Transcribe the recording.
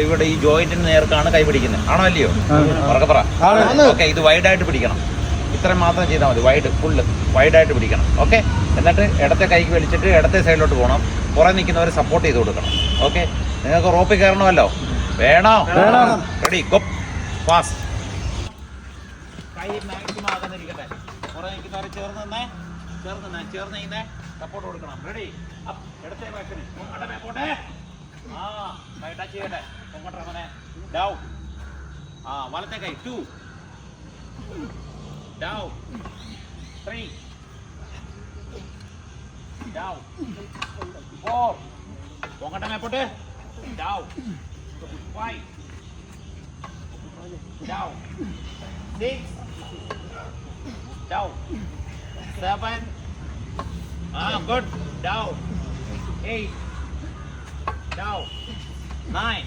ഇവിടെ ഈ ജോയിന്റിന് നേർക്കാണ് കൈ പിടിക്കുന്നത്, ആണോ അല്ലയോ? ഉറക്കെ പറ. ഓക്കെ, ഇത് വൈഡായിട്ട് പിടിക്കണം. ഇത്രയും മാത്രം ചെയ്താൽ മതി. ഫുള്ള് വൈഡായിട്ട് പിടിക്കണം. ഓക്കെ, എന്നിട്ട് ഇടത്തെ കൈക്ക് വലിച്ചിട്ട് ഇടത്തെ സൈഡിലോട്ട് പോകണം. പുറം നിൽക്കുന്നവർ സപ്പോർട്ട് ചെയ്ത് കൊടുക്കണം. ഓക്കെ, നിങ്ങൾക്ക് റോപ്പിൽ കയറണമല്ലോ? വേണോ? Ready, go fast. കൈ മാക്സിമം ആകാതിരിക്കട്ടെ. പുറം നിൽക്കുന്നവർ ചേർന്ന് നിന്നേ സപ്പോർട്ട് കൊടുക്കണം. Ready, up. ഇടത്തെ ബാക്കിന് പോട്ടെ. ടച്ച് ചെയ്യട്ടെ. പൊങ്ങട്ടെ. ഡൗൺ. വലത്തെ കൈ 2 down 3 down 4 പൊങ്ങട്ടെ മേപ്പോട്ട്. down 5 down 6 down 7 good down 8 down 9